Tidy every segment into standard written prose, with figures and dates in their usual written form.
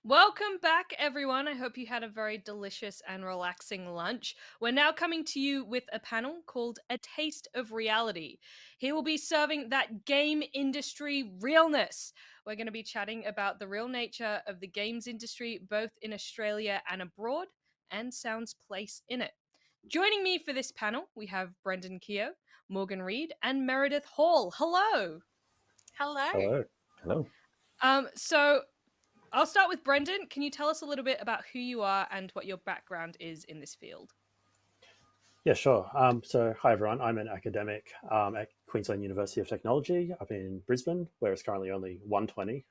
Welcome back, everyone. I hope you had a very delicious and relaxing lunch. We're now coming to you with a panel called A Taste of Reality. Here we'll be serving that game industry realness. We're going to be chatting about the real nature of the games industry, both in Australia and abroad, and sound's place in it. Joining me for this panel, we have Brendan Keogh, Morgan Reed, and Meredith Hall. Hello. Hello. Hello. Hello. So I'll start with Brendan. Can you tell us a little bit about who you are and what your background is in this field? Yeah, sure. So, hi everyone. I'm an academic at Queensland University of Technology up in Brisbane, where it's currently only 120,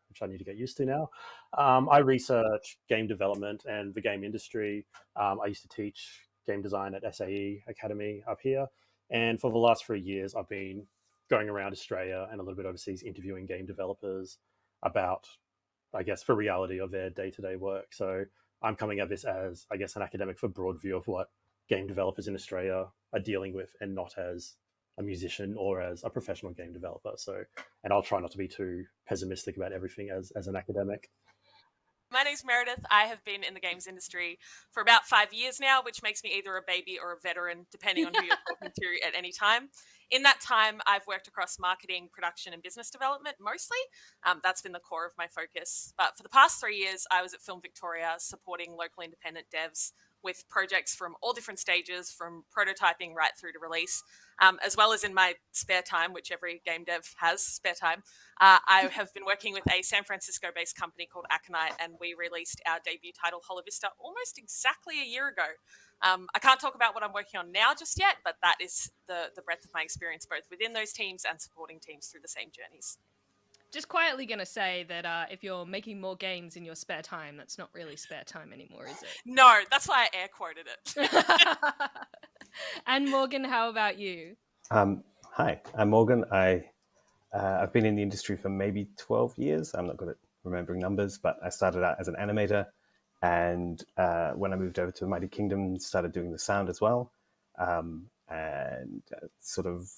which I need to get used to now. I research game development and the game industry. I used to teach game design at SAE Academy up here, and for the last 3 years, I've been going around Australia and a little bit overseas interviewing game developers about, I guess, the reality of their day-to-day work. So I'm coming at this as, I guess, an academic for broad view of what game developers in Australia are dealing with, and not as a musician or as a professional game developer. So, and I'll try not to be too pessimistic about everything as an academic. My name's Meredith. I have been in the games industry for about 5 years now, which makes me either a baby or a veteran, depending on who you're talking to at any time. In that time, I've worked across marketing, production, and business development mostly. That's been the core of my focus. But for the past 3 years, I was at Film Victoria supporting local independent devs with projects from all different stages, from prototyping right through to release, as well as in my spare time, which every game dev has spare time. I have been working with a San Francisco-based company called Aconite, and we released our debut title, Hollow Vista, almost exactly a year ago. I can't talk about what I'm working on now just yet, but that is the breadth of my experience, both within those teams and supporting teams through the same journeys. Just quietly going to say that if you're making more games in your spare time, that's not really spare time anymore, is it? No, that's why I air quoted it. And Morgan, how about you? Hi, I'm Morgan. I've been in the industry for maybe 12 years. I'm not good at remembering numbers, but I started out as an animator, and when I moved over to Mighty Kingdom, started doing the sound as well, and sort of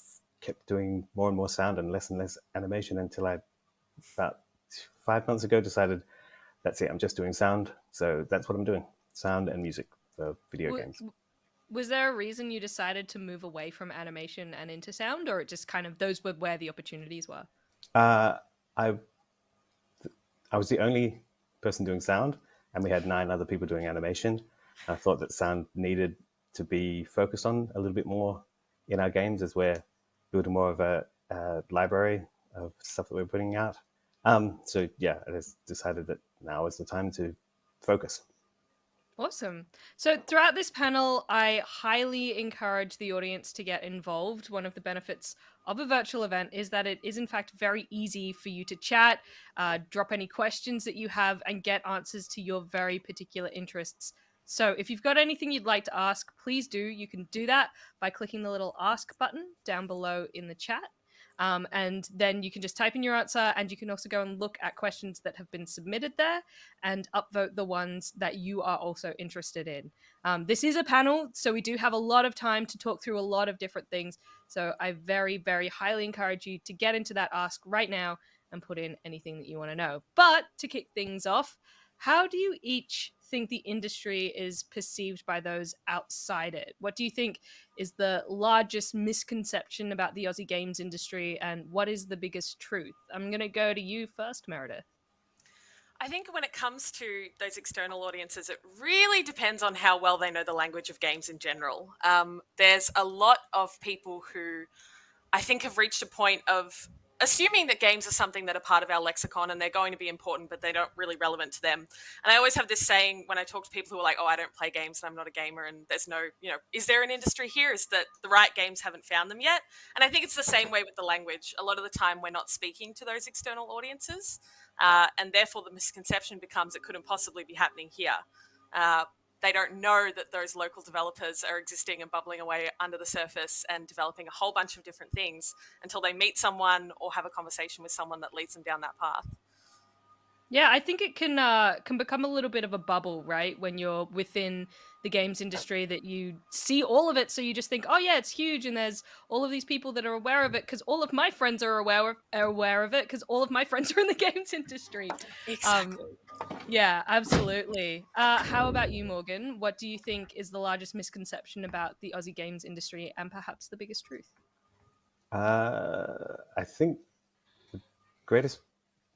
kept doing more and more sound and less animation until I, about 5 months ago, decided that's it. I'm just doing sound, so that's what I'm doing: sound and music for video games. Was there a reason you decided to move away from animation and into sound, or it just kind of those were where the opportunities were? Uh, I I was the only person doing sound, and we had 9 other people doing animation. I thought that sound needed to be focused on a little bit more in our games, as we're building more of a library of stuff that we're putting out. So yeah, I just decided that now is the time to focus. Awesome. So throughout this panel, I highly encourage the audience to get involved. One of the benefits of a virtual event is that it is, in fact, very easy for you to chat, drop any questions that you have, and get answers to your very particular interests. So if you've got anything you'd like to ask, please do. You can do that by clicking the little ask button down below in the chat. And then you can just type in your answer, and you can also go and look at questions that have been submitted there and upvote the ones that you are also interested in. This is a panel, so we do have a lot of time to talk through a lot of different things. So I very, very highly encourage you to get into that ask right now and put in anything that you want to know. But to kick things off, how do you each think the industry is perceived by those outside it? What do you think is the largest misconception about the Aussie games industry, and what is the biggest truth? I'm going to go to you first, Meredith. I think when it comes to those external audiences, it really depends on how well they know the language of games in general. There's a lot of people who I think have reached a point of assuming that games are something that are part of our lexicon and they're going to be important, but they're not really relevant to them. And I always have this saying when I talk to people who are like, oh, I don't play games and I'm not a gamer and there's no, is there an industry here? Is that the right games haven't found them yet? And I think it's the same way with the language. A lot of the time we're not speaking to those external audiences. And therefore the misconception becomes it couldn't possibly be happening here. They don't know that those local developers are existing and bubbling away under the surface and developing a whole bunch of different things until they meet someone or have a conversation with someone that leads them down that path. Yeah, I think it can become a little bit of a bubble, right? When you're within the games industry, that you see all of it, so you just think, oh yeah, it's huge, and there's all of these people that are aware of it because all of my friends are aware of it because all of my friends are in the games industry. Exactly. Yeah, absolutely. How about you, Morgan? What do you think is the largest misconception about the Aussie games industry and perhaps the biggest truth? I think the greatest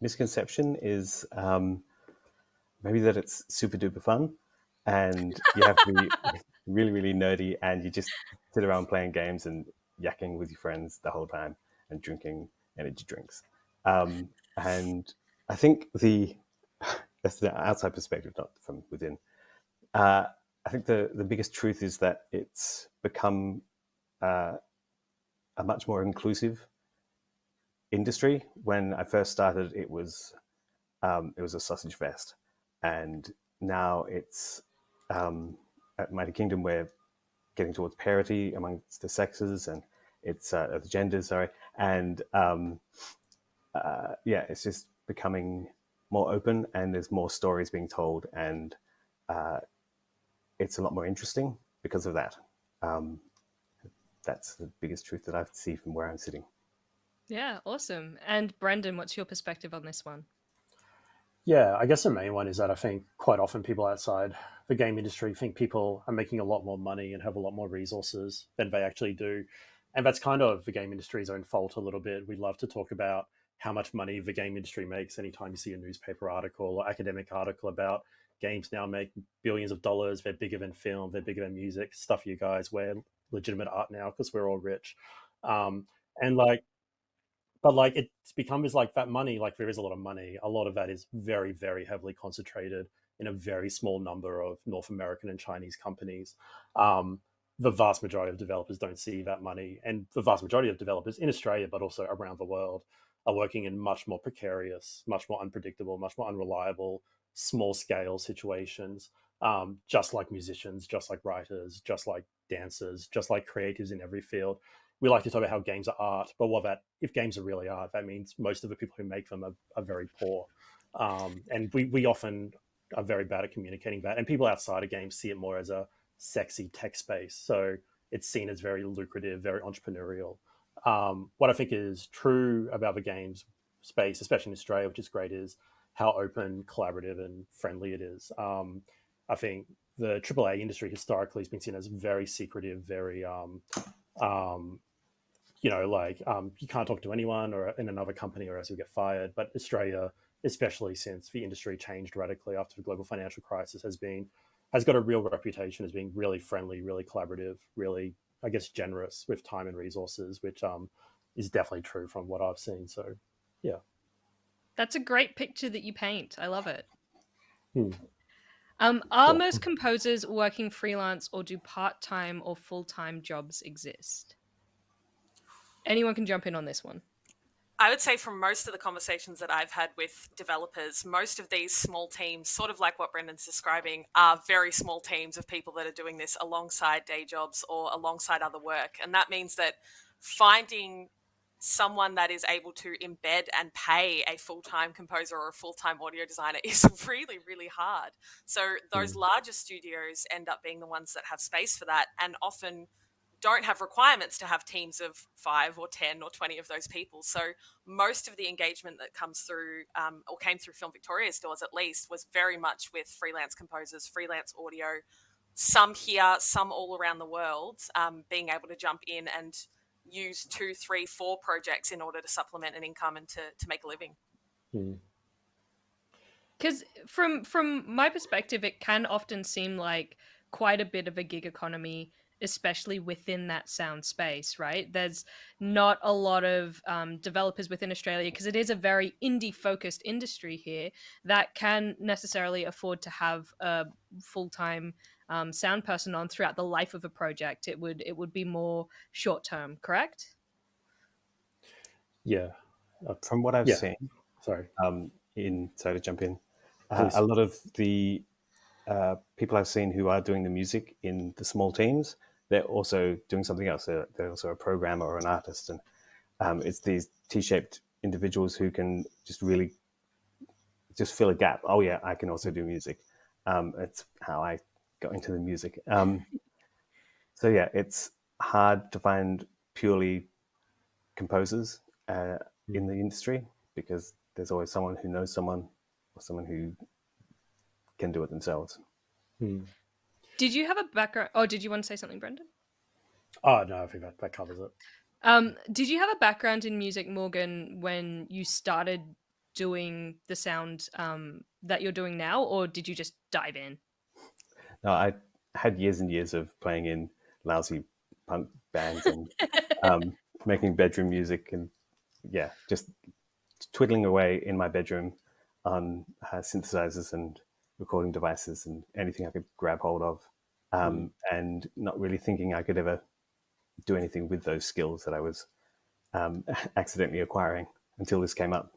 misconception is maybe that it's super duper fun and you have to be really, really nerdy and you just sit around playing games and yakking with your friends the whole time and drinking energy drinks. And I think that's the outside perspective, not from within. I think the biggest truth is that it's become a much more inclusive industry. When I first started, it was a sausage fest, and now it's at Mighty Kingdom we're getting towards parity amongst the sexes and it's the genders, sorry, and yeah, it's just becoming more open and there's more stories being told and it's a lot more interesting because of that. Um, that's the biggest truth that I see from where I'm sitting. Yeah, awesome. And Brendan, what's your perspective on this one? Yeah, I guess the main one is that I think quite often people outside the game industry think people are making a lot more money and have a lot more resources than they actually do. And that's kind of the game industry's own fault a little bit. We love to talk about how much money the game industry makes anytime you see a newspaper article or academic article about games now make billions of dollars. They're bigger than film, they're bigger than music. Stuff you guys, we're legitimate art now because we're all rich. And like, but like it's become is like that money, like there is a lot of money, a lot of that is very, very heavily concentrated in a very small number of North American and Chinese companies. um, the vast majority of developers don't see that money, and the vast majority of developers in Australia but also around the world are working in much more precarious, much more unpredictable, much more unreliable, small scale situations, just like musicians, just like writers, just like dancers, just like creatives in every field. We like to talk about how games are art, but what that if games are really art, that means most of the people who make them are very poor, and we often are very bad at communicating that. And people outside of games see it more as a sexy tech space, so it's seen as very lucrative, very entrepreneurial. What I think is true about the games space, especially in Australia, which is great, is how open, collaborative, and friendly it is. I think the AAA industry historically has been seen as very secretive, very um, you can't talk to anyone or in another company or else you'll get fired. But Australia, especially since the industry changed radically after the global financial crisis, has got a real reputation as being really friendly, really collaborative, really, I guess, generous with time and resources, which is definitely true from what I've seen. So, yeah. That's a great picture that you paint. I love it. Hmm. Are Cool. most composers working freelance or do part-time or full-time jobs exist? Anyone can jump in on this one. I would say from most of the conversations that I've had with developers, most of these small teams, sort of like what Brendan's describing, are very small teams of people that are doing this alongside day jobs or alongside other work. And that means that finding someone that is able to embed and pay a full-time composer or a full-time audio designer is really, really hard. So those larger studios end up being the ones that have space for that and often don't have requirements to have teams of 5 or 10 or 20 of those people. So most of the engagement that comes through or came through Film Victoria's doors at least was very much with freelance composers, freelance audio, some here, some all around the world, being able to jump in and use 2, 3, 4 projects in order to supplement an income and to make a living. Because from my perspective, it can often seem like quite a bit of a gig economy, especially within that sound space, right? There's not a lot of developers within Australia because it is a very indie focused industry here that can necessarily afford to have a full time sound person on throughout the life of a project. It would be more short term, correct? Yeah. From what I've Yeah. seen, Sorry. sorry to jump in, Please. a lot of the people I've seen who are doing the music in the small teams, they're also doing something else. They're also a programmer or an artist, and it's these T-shaped individuals who can just really just fill a gap. Oh yeah, I can also do music. It's how I got into the music. So yeah, it's hard to find purely composers in the industry because there's always someone who knows someone or someone who can do it themselves. Did you have a background? Oh, did you want to say something, Brendan? Oh, no, I think that covers it. Did you have a background in music, Morgan, when you started doing the sound that you're doing now, or did you just dive in? No, I had years and years of playing in lousy punk bands and making bedroom music, and just twiddling away in my bedroom on synthesizers and recording devices and anything I could grab hold of, and not really thinking I could ever do anything with those skills that I was accidentally acquiring until this came up.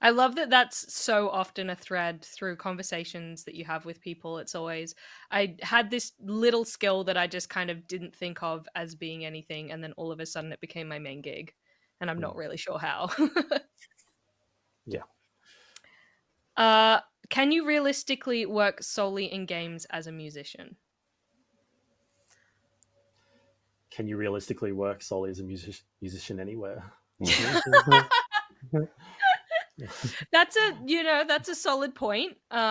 I love that that's so often a thread through conversations that you have with people. It's always, I had this little skill that I just kind of didn't think of as being anything, and then all of a sudden it became my main gig, and I'm not really sure how. Yeah. Can you realistically work solely in games as a musician? Can you realistically work solely as a musician anywhere? That's a solid point. Sorry,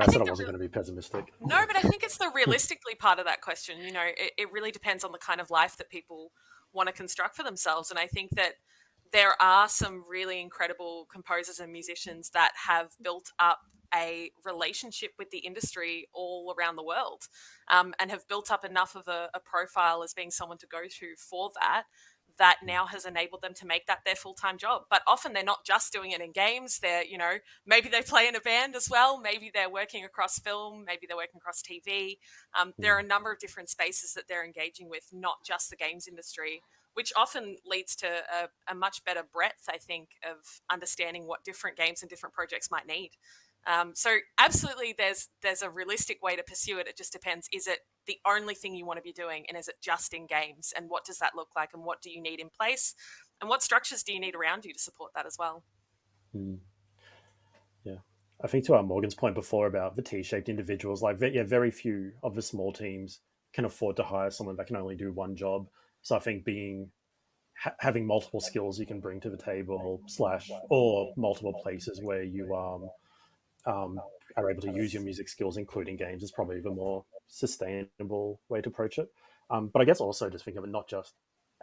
I said I wasn't going to be pessimistic. No, but I think it's the realistically part of that question. It really depends on the kind of life that people want to construct for themselves. And I think that there are some really incredible composers and musicians that have built up a relationship with the industry all around the world, and have built up enough of a profile as being someone to go to for that now has enabled them to make that their full-time job. But often they're not just doing it in games. They're, maybe they play in a band as well. Maybe they're working across film. Maybe they're working across TV. There are a number of different spaces that they're engaging with, not just the games industry, which often leads to a much better breadth, I think, of understanding what different games and different projects might need. So absolutely, there's a realistic way to pursue it. It just depends. Is it the only thing you want to be doing, and is it just in games? And what does that look like? And what do you need in place? And what structures do you need around you to support that as well? Yeah, I think to Morgan's point before about the T-shaped individuals, very few of the small teams can afford to hire someone that can only do one job. So I think having multiple skills you can bring to the table or multiple places where you are able to use your music skills, including games, is probably the more sustainable way to approach it. But I guess also just think of it not just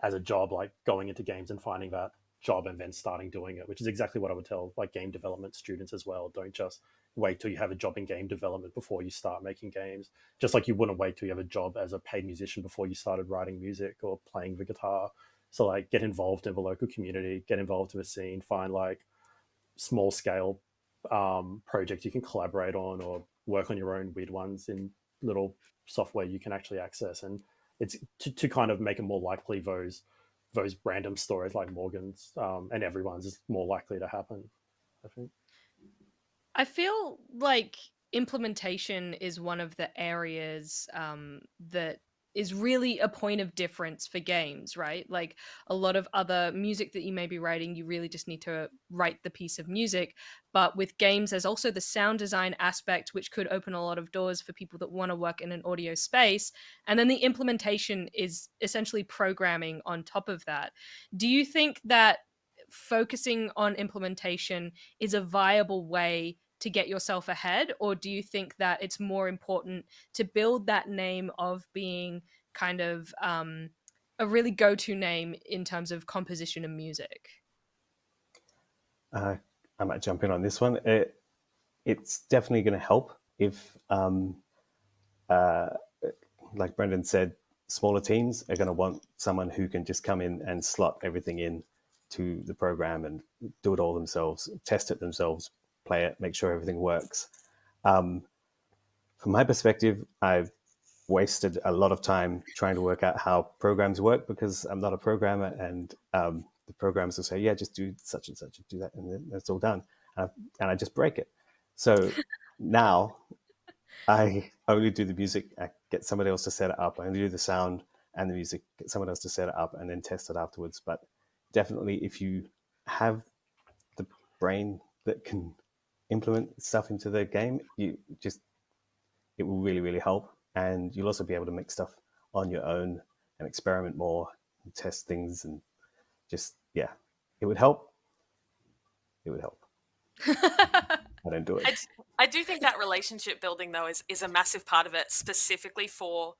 as a job, like going into games and finding that job and then starting doing it, which is exactly what I would tell like game development students as well. Don't just wait till you have a job in game development before you start making games. Just like you wouldn't wait till you have a job as a paid musician before you started writing music or playing the guitar. So like get involved in the local community, get involved in the scene, find like small scale projects you can collaborate on or work on your own weird ones in little software you can actually access. And it's to kind of make it more likely those random stories like Morgan's and everyone's is more likely to happen, I think. I feel like implementation is one of the areas that is really a point of difference for games, right? Like a lot of other music that you may be writing, you really just need to write the piece of music. But with games, there's also the sound design aspect, which could open a lot of doors for people that want to work in an audio space. And then the implementation is essentially programming on top of that. Do you think that focusing on implementation is a viable way to get yourself ahead, or do you think that it's more important to build that name of being kind of a really go-to name in terms of composition and music? I might jump in on this one. It's definitely going to help if, like Brendan said, smaller teams are going to want someone who can just come in and slot everything in to the program and do it all themselves, test it themselves, play it, make sure everything works. From my perspective, I've wasted a lot of time trying to work out how programs work because I'm not a programmer, and the programs will say, yeah, just do such and such, do that, and then it's all done. And I just break it. So now I only do the music. I get somebody else to set it up. I only do the sound and the music, get someone else to set it up and then test it afterwards. But definitely if you have the brain that can implement stuff into the game, it will really, really help. And you'll also be able to make stuff on your own and experiment more and test things and just, it would help. It would help. I don't do it. I do think that relationship building, though, is a massive part of it, specifically for,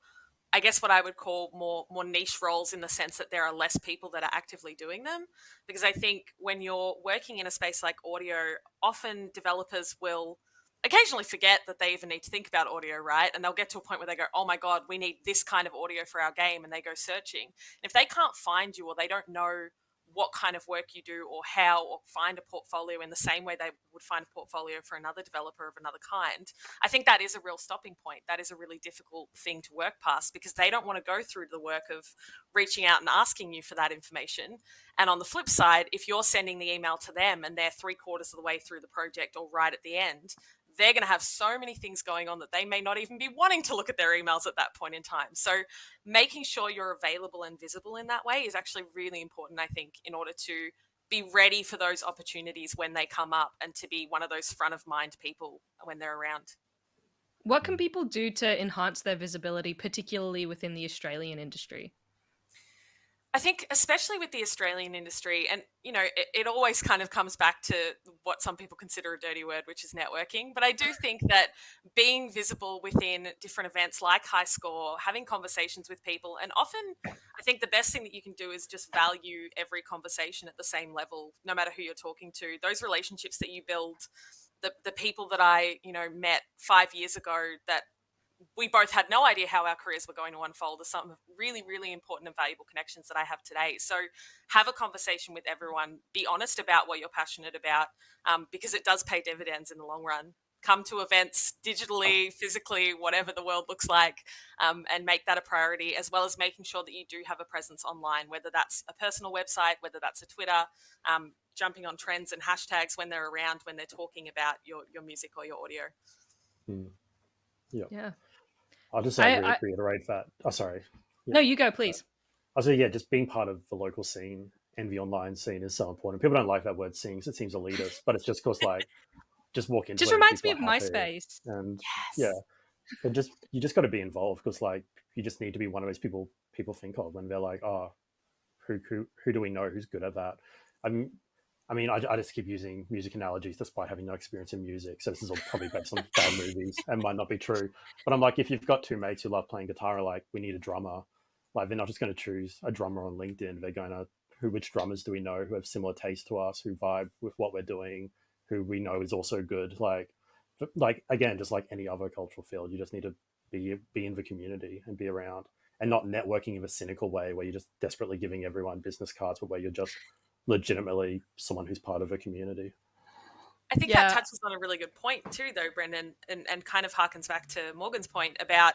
I guess, what I would call more niche roles, in the sense that there are less people that are actively doing them. Because I think when you're working in a space like audio, often developers will occasionally forget that they even need to think about audio, right? And they'll get to a point where they go, oh my God, we need this kind of audio for our game. And they go searching. And if they can't find you, or they don't know what kind of work you do, or how, or find a portfolio in the same way they would find a portfolio for another developer of another kind, I think that is a real stopping point. That is a really difficult thing to work past, because they don't want to go through the work of reaching out and asking you for that information. And on the flip side, if you're sending the email to them and they're 3/4 of the way through the project, or right at the end, they're going to have so many things going on that they may not even be wanting to look at their emails at that point in time. So making sure you're available and visible in that way is actually really important, I think, in order to be ready for those opportunities when they come up, and to be one of those front of mind people when they're around. What can people do to enhance their visibility, particularly within the Australian industry? I think especially with the Australian industry, and it always kind of comes back to what some people consider a dirty word, which is networking. But I do think that being visible within different events like High Score, having conversations with people, and often I think the best thing that you can do is just value every conversation at the same level, no matter who you're talking to. Those relationships that you build, the people that I met 5 years ago, that we both had no idea how our careers were going to unfold, are some really, really important and valuable connections that I have today. So have a conversation with everyone. Be honest about what you're passionate about, because it does pay dividends in the long run. Come to events digitally, physically, whatever the world looks like, and make that a priority, as well as making sure that you do have a presence online, whether that's a personal website, whether that's a Twitter, jumping on trends and hashtags when they're around, when they're talking about your music or your audio. Yeah. I'll just reiterate that. Oh, sorry. No, you go, please. I'll say, just being part of the local scene and the online scene is so important. People don't like that word scene because it seems elitist, but it's just because, just walk into just it. Reminds me of MySpace. And yes. and you just got to be involved, because you just need to be one of those people think of when they're like, oh, who do we know who's good at that? I just keep using music analogies despite having no experience in music. So this is all probably based on bad movies and might not be true. But I'm like, if you've got two mates who love playing guitar, we need a drummer, they're not just going to choose a drummer on LinkedIn. They're going to, which drummers do we know who have similar taste to us, who vibe with what we're doing, who we know is also good. Again, just like any other cultural field, you just need to be in the community and be around, and not networking in a cynical way where you're just desperately giving everyone business cards, but where you're just legitimately someone who's part of a community. I think that touches on a really good point too, though, Brendan, and kind of harkens back to Morgan's point about,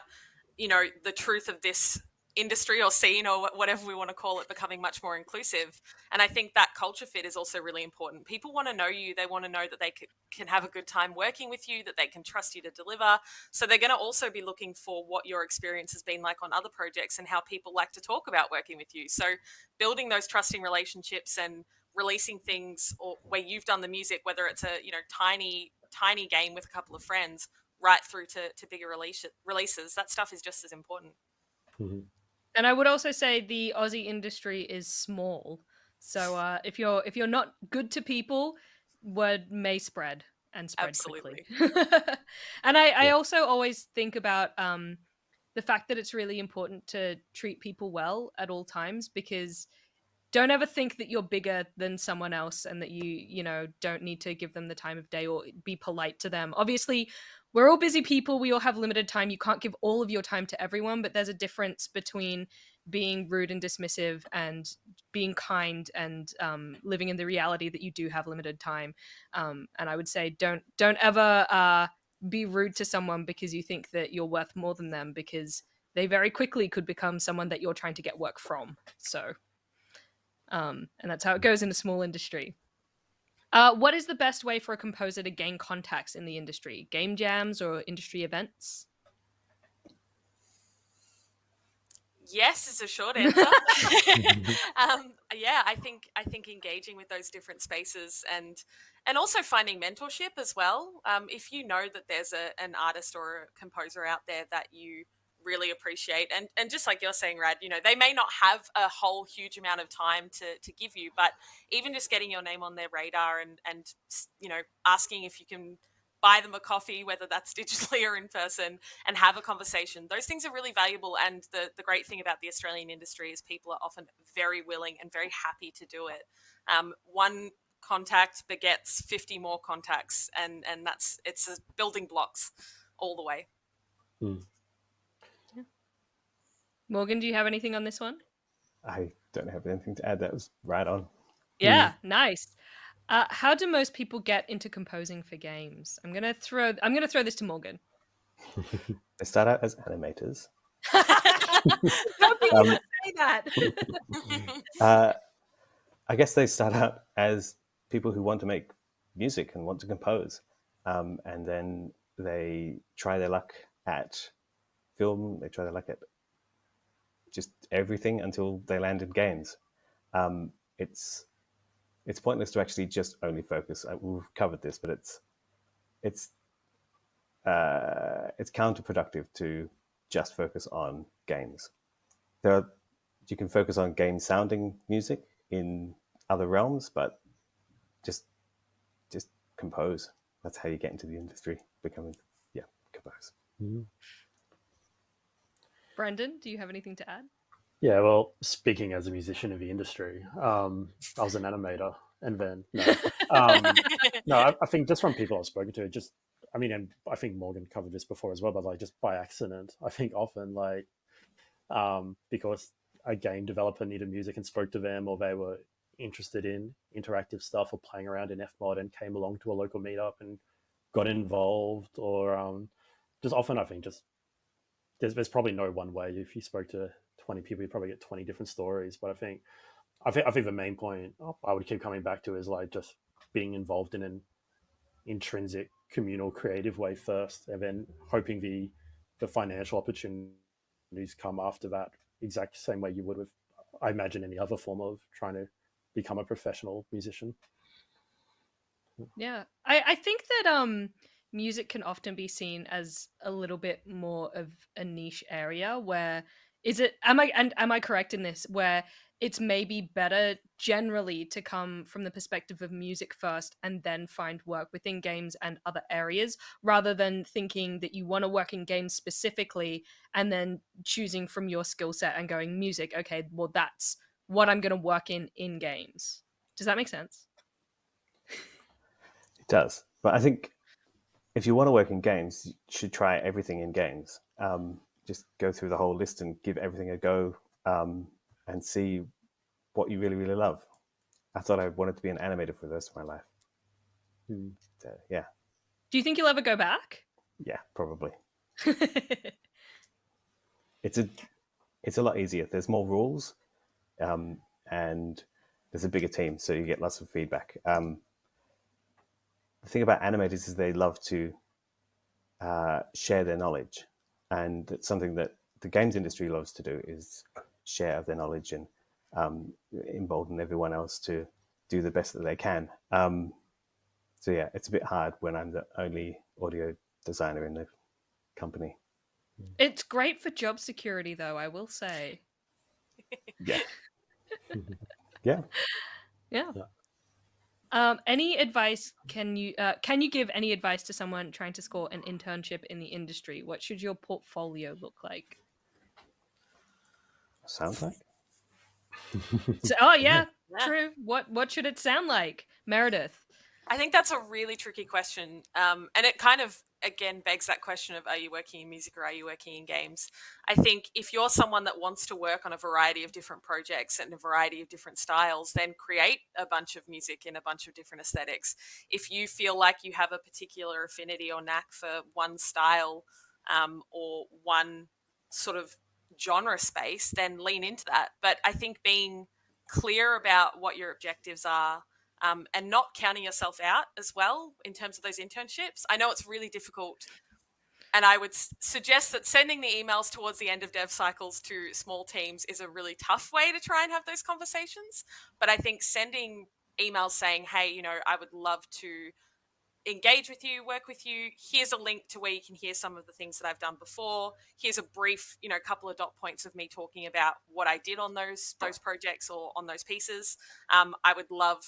the truth of this industry or scene, or whatever we want to call it, becoming much more inclusive. And I think that culture fit is also really important. People want to know you. They want to know that they can have a good time working with you, that they can trust you to deliver. So they're going to also be looking for what your experience has been like on other projects, and how people like to talk about working with you. So building those trusting relationships and releasing things, or where you've done the music, whether it's a tiny game with a couple of friends, right through to bigger releases, that stuff is just as important. Mm-hmm. And I would also say the Aussie industry is small, so if you're not good to people, word may spread and spread Absolutely. quickly. And I also always think about the fact that it's really important to treat people well at all times, because don't ever think that you're bigger than someone else and that you don't need to give them the time of day or be polite to them. Obviously, we're all busy people. We all have limited time. You can't give all of your time to everyone, but there's a difference between being rude and dismissive and being kind and living in the reality that you do have limited time. And I would say don't ever be rude to someone because you think that you're worth more than them, because they very quickly could become someone that you're trying to get work from. So and that's how it goes in a small industry. What is the best way for a composer to gain contacts in the industry? Game jams or industry events? Yes is a short answer. I think engaging with those different spaces, and also finding mentorship as well. If you know that there's an artist or a composer out there that you really appreciate. And just like you're saying, Rad, you know, they may not have a whole huge amount of time to give you, but even just getting your name on their radar and you know, asking if you can buy them a coffee, whether that's digitally or in person, and have a conversation. Those things are really valuable. And the great thing about the Australian industry is people are often very willing and very happy to do it. One contact begets 50 more contacts, and it's building blocks all the way. Mm. Morgan, do you have anything on this one? I don't have anything to add. That was right on. Yeah, nice. How do most people get into composing for games? I'm gonna throw this to Morgan. They start out as animators. Don't think you would say that. I guess they start out as people who want to make music and want to compose, and then they try their luck at film. They try their luck at just everything until they land in games. It's pointless to actually just only focus. We've covered this, but it's counterproductive to just focus on games. You can focus on game sounding music in other realms, but just compose. That's how you get into the industry, compose. Mm. Brendan, do you have anything to add? Yeah, well, speaking as a musician of the industry, I was an animator, and then I think just from people I've spoken to, and I think Morgan covered this before as well, but like just by accident, I think often like because a game developer needed music and spoke to them, or they were interested in interactive stuff or playing around in Fmod and came along to a local meetup and got involved, or just often I think just there's probably no one way. If you spoke to 20 people, you probably get 20 different stories. But I think the main point I would keep coming back to is like just being involved in an intrinsic communal creative way first, and then hoping the financial opportunities come after that, exact same way you would with, I imagine, any other form of trying to become a professional musician. Yeah, I think that music can often be seen as a little bit more of a niche area. Where am I correct in this? Where it's maybe better generally to come from the perspective of music first and then find work within games and other areas, rather than thinking that you want to work in games specifically and then choosing from your skill set and going music. Okay, well that's what I'm going to work in games. Does that make sense? It does, but I think if you want to work in games, you should try everything in games. Just go through the whole list and give everything a go, and see what you really, really love. I thought I wanted to be an animator for the rest of my life. So, yeah. Do you think you'll ever go back? Yeah, probably. It's a lot easier. There's more rules, and there's a bigger team, so you get lots of feedback. The thing about animators is they love to share their knowledge, and it's something that the games industry loves to do, is share their knowledge and embolden everyone else to do the best that they can. So yeah, it's a bit hard when I'm the only audio designer in the company. It's great for job security, though, I will say. Yeah. Yeah. Yeah. Any advice? Can you give any advice to someone trying to score an internship in the industry? What should your portfolio look like? Sound like? Yeah, true. What should it sound like, Meredith? I think that's a really tricky question, and it kind of again begs that question of, are you working in music or are you working in games? I think if you're someone that wants to work on a variety of different projects and a variety of different styles, then create a bunch of music in a bunch of different aesthetics. If you feel like you have a particular affinity or knack for one style, or one sort of genre space, then lean into that. But I think being clear about what your objectives are, and not counting yourself out as well in terms of those internships. I know it's really difficult, and I would suggest that sending the emails towards the end of dev cycles to small teams is a really tough way to try and have those conversations. But I think sending emails saying, hey, I would love to engage with you, work with you. Here's a link to where you can hear some of the things that I've done before. Here's a brief, couple of dot points of me talking about what I did on those projects or on those pieces. I would love,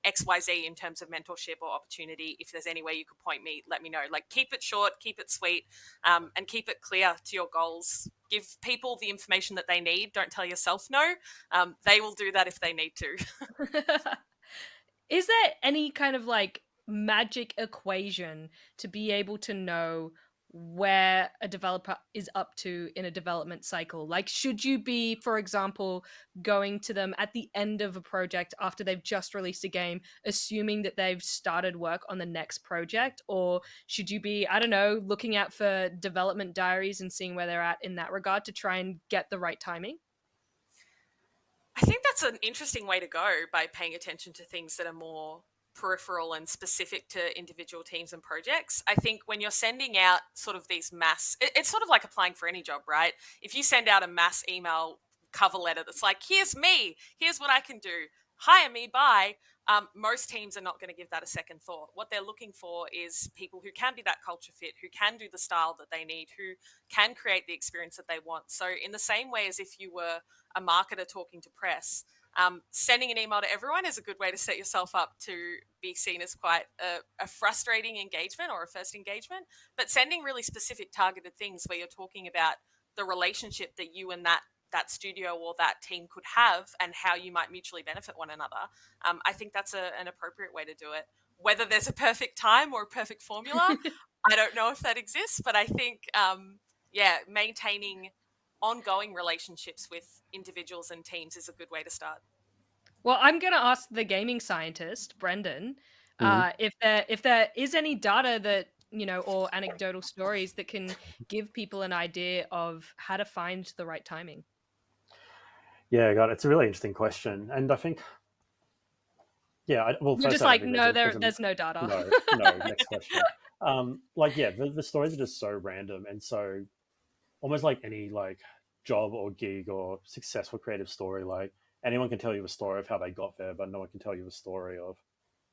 XYZ in terms of mentorship or opportunity. If there's any way you could point me, let me know. Like, keep it short, keep it sweet, and keep it clear to your goals. Give people the information that they need. Don't tell yourself no. They will do that if they need to. Is there any kind of like magic equation to be able to know where a developer is up to in a development cycle? Like, should you be, for example, going to them at the end of a project after they've just released a game, assuming that they've started work on the next project? Or should you be, I don't know, looking out for development diaries and seeing where they're at in that regard to try and get the right timing? I think that's an interesting way to go, by paying attention to things that are more peripheral and specific to individual teams and projects. I think when you're sending out sort of these it's sort of like applying for any job, right? If you send out a mass email cover letter that's like, here's me, here's what I can do, hire me, bye. Most teams are not going to give that a second thought. What they're looking for is people who can be that culture fit, who can do the style that they need, who can create the experience that they want. So in the same way as if you were a marketer talking to press, sending an email to everyone is a good way to set yourself up to be seen as quite a frustrating engagement or a first engagement. But sending really specific targeted things where you're talking about the relationship that you and that studio or that team could have and how you might mutually benefit one another, I think that's an appropriate way to do it. Whether there's a perfect time or a perfect formula, I don't know if that exists, but I think, maintaining ongoing relationships with individuals and teams is a good way to start. Well, I'm going to ask the gaming scientist, Brendan, if there is any data that, or anecdotal stories that can give people an idea of how to find the right timing. Yeah, God, it's a really interesting question, and I think, well, You're just like, no, there's no data. No. Next question. The stories are just so random, and so almost like any like job or gig or successful creative story, like anyone can tell you a story of how they got there, but no one can tell you a story of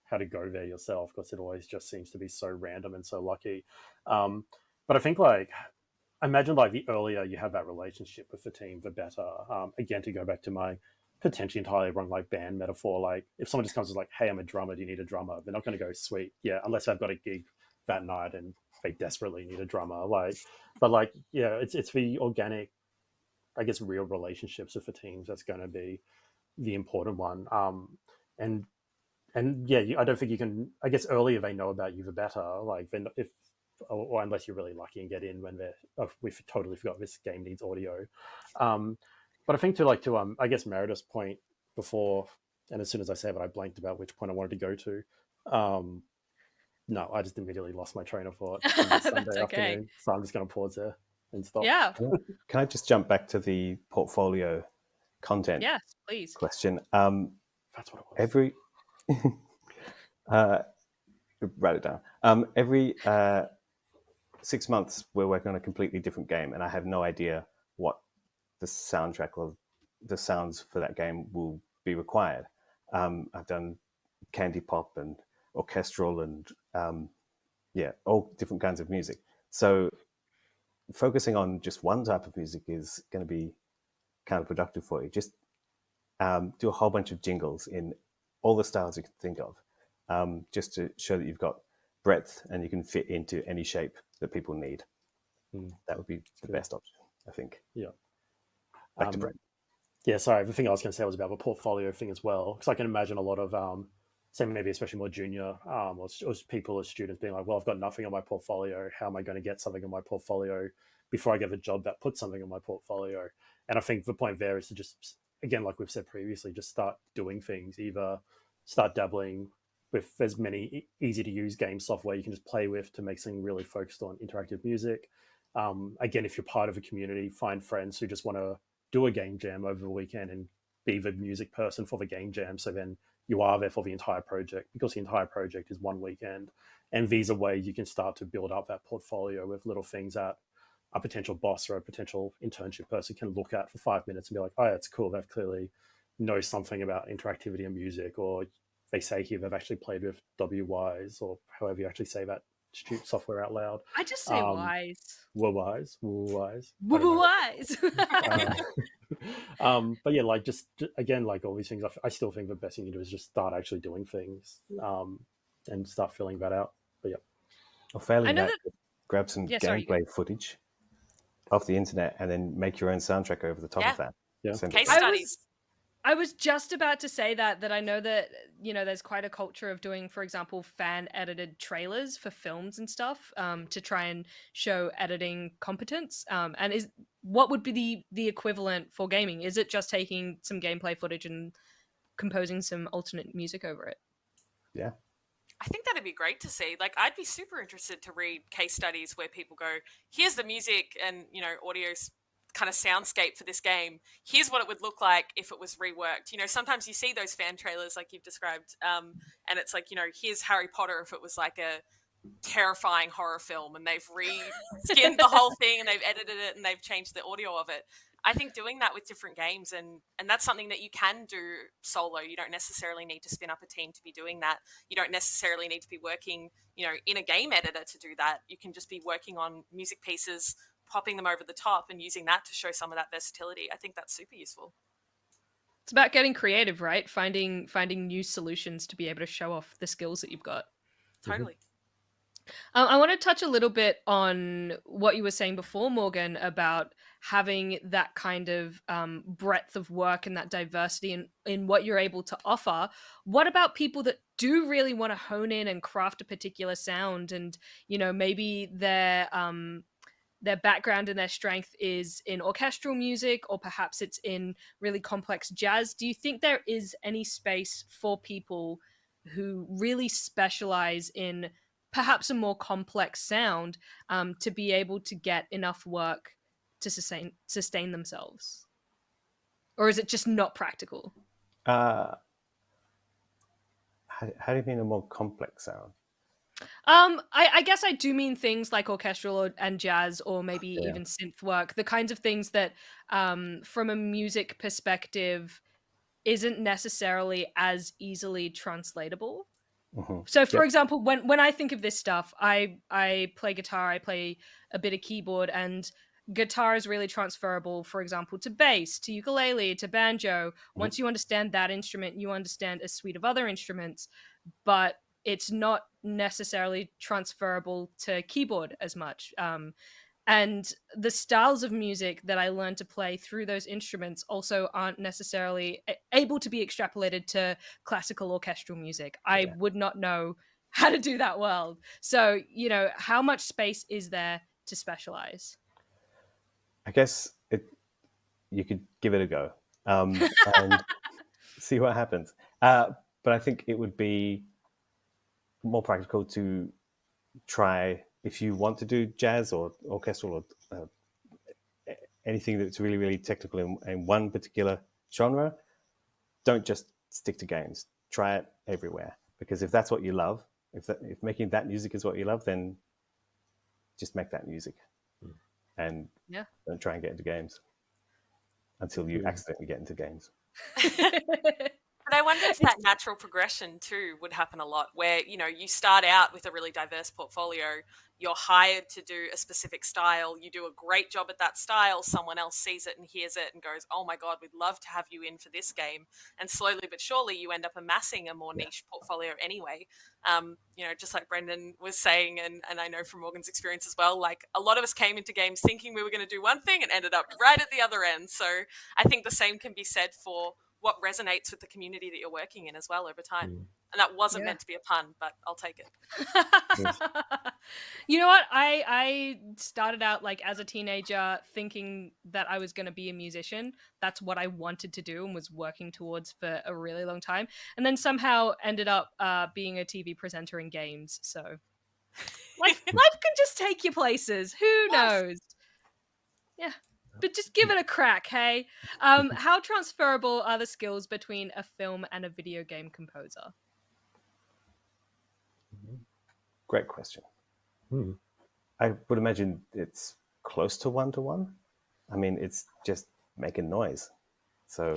how to go there yourself, because it always just seems to be so random and so lucky. But I think imagine like the earlier you have that relationship with the team, the better. Again, to go back to my potentially entirely wrong like band metaphor, like if someone just comes and like, hey, I'm a drummer, do you need a drummer? They're not going to go, sweet, yeah, unless I've got a gig that night and they desperately need a drummer. It's the organic, I guess, real relationships with the teams that's going to be the important one. I don't think you can. I guess earlier they know about you, the better. Like, or unless you're really lucky and get in when we totally forgot this game needs audio. But I think to I guess Meredith's point before, and as soon as I said it, I blanked about which point I wanted to go to. No, I just immediately lost my train of thought. That's okay. Afternoon, so I'm just going to pause there and stop. Yeah. Can I just jump back to the portfolio content? Yes, please. Question. That's what it was. Write it down. Every 6 months, we're working on a completely different game, and I have no idea what the soundtrack or the sounds for that game will be required. I've done candy pop and orchestral and all different kinds of music. So focusing on just one type of music is going to be counterproductive for you. Just do a whole bunch of jingles in all the styles you can think of, just to show that you've got breadth and you can fit into any shape that people need. That would be the best option, I think. Yeah. Back to Brent. Yeah, sorry. The thing I was going to say was about the portfolio thing as well, because I can imagine a lot of, say maybe especially more junior or people as students being like, well, I've got nothing on my portfolio. How am I going to get something on my portfolio before I get a job that puts something on my portfolio? And I think the point there is to just, again, like we've said previously, just start doing things. Either start dabbling with as many easy to use game software you can just play with to make something really focused on interactive music. Again, if you're part of a community, find friends who just want to do a game jam over the weekend and be the music person for the game jam. So then you are there for the entire project, because the entire project is one weekend. And these are ways you can start to build up that portfolio with little things that a potential boss or a potential internship person can look at for 5 minutes and be like, oh, yeah, it's cool. They clearly know something about interactivity and music, or they say here they've actually played with WWise, or however you actually say that software out loud. I just say wise. WWise. I don't know. Wise. But yeah, like just again, like all these things, I still think the best thing to do is just start actually doing things, and start filling that out. But yeah, Or failing I know that, grab some sorry, gameplay footage off the internet and then make your own soundtrack over the top of that. Yeah. Send Case it. studies. I was just about to say that I know that, there's quite a culture of doing, for example, fan edited trailers for films and stuff, to try and show editing competence. And what would be the equivalent for gaming? Is it just taking some gameplay footage and composing some alternate music over it? Yeah. I think that'd be great to see. Like, I'd be super interested to read case studies where people go, here's the music and, audio kind of soundscape for this game. Here's what it would look like if it was reworked. Sometimes you see those fan trailers like you've described, and it's like, here's Harry Potter if it was like a terrifying horror film, and they've re-skinned the whole thing and they've edited it and they've changed the audio of it. I think doing that with different games, and that's something that you can do solo. You don't necessarily need to spin up a team to be doing that. You don't necessarily need to be working, in a game editor to do that. You can just be working on music pieces, popping them over the top and using that to show some of that versatility. I think that's super useful. It's about getting creative, right? Finding new solutions to be able to show off the skills that you've got. Totally. I want to touch a little bit on what you were saying before, Morgan, about having that kind of breadth of work and that diversity in what you're able to offer. What about people that do really want to hone in and craft a particular sound, and maybe their background and their strength is in orchestral music, or perhaps it's in really complex jazz? Do you think there is any space for people who really specialize in perhaps a more complex sound, to be able to get enough work to sustain themselves? Or is it just not practical? How do you mean a more complex sound? I guess I do mean things like orchestral and jazz, or maybe even synth work, the kinds of things that, from a music perspective, isn't necessarily as easily translatable. Mm-hmm. So, for example, when I think of this stuff, I play guitar, I play a bit of keyboard, and guitar is really transferable, for example, to bass, to ukulele, to banjo. Once you understand that instrument, you understand a suite of other instruments, but it's not necessarily transferable to keyboard as much. And the styles of music that I learned to play through those instruments also aren't necessarily able to be extrapolated to classical orchestral music. I would not know how to do that well. So, how much space is there to specialize? I guess you could give it a go, and see what happens. But I think it would be more practical to try, if you want to do jazz or orchestral or anything that's really, really technical in one particular genre, don't just stick to games. Try it everywhere. Because if that's what you love, if making that music is what you love, then just make that music. And don't try and get into games until you accidentally get into games. But I wonder if that natural progression too would happen a lot, where, you start out with a really diverse portfolio, you're hired to do a specific style, you do a great job at that style, someone else sees it and hears it and goes, oh my God, we'd love to have you in for this game. And slowly but surely you end up amassing a more niche portfolio anyway. Just like Brendan was saying, and I know from Morgan's experience as well, like a lot of us came into games thinking we were going to do one thing and ended up right at the other end. So I think the same can be said for what resonates with the community that you're working in as well over time. And that wasn't meant to be a pun, but I'll take it. You know what? I started out like as a teenager thinking that I was going to be a musician. That's what I wanted to do and was working towards for a really long time. And then somehow ended up being a TV presenter in games. So life can just take you places. Who knows? Yeah. But just give it a crack, hey? How transferable are the skills between a film and a video game composer? Great question. I would imagine it's close to one-to-one. I mean, it's just making noise. So,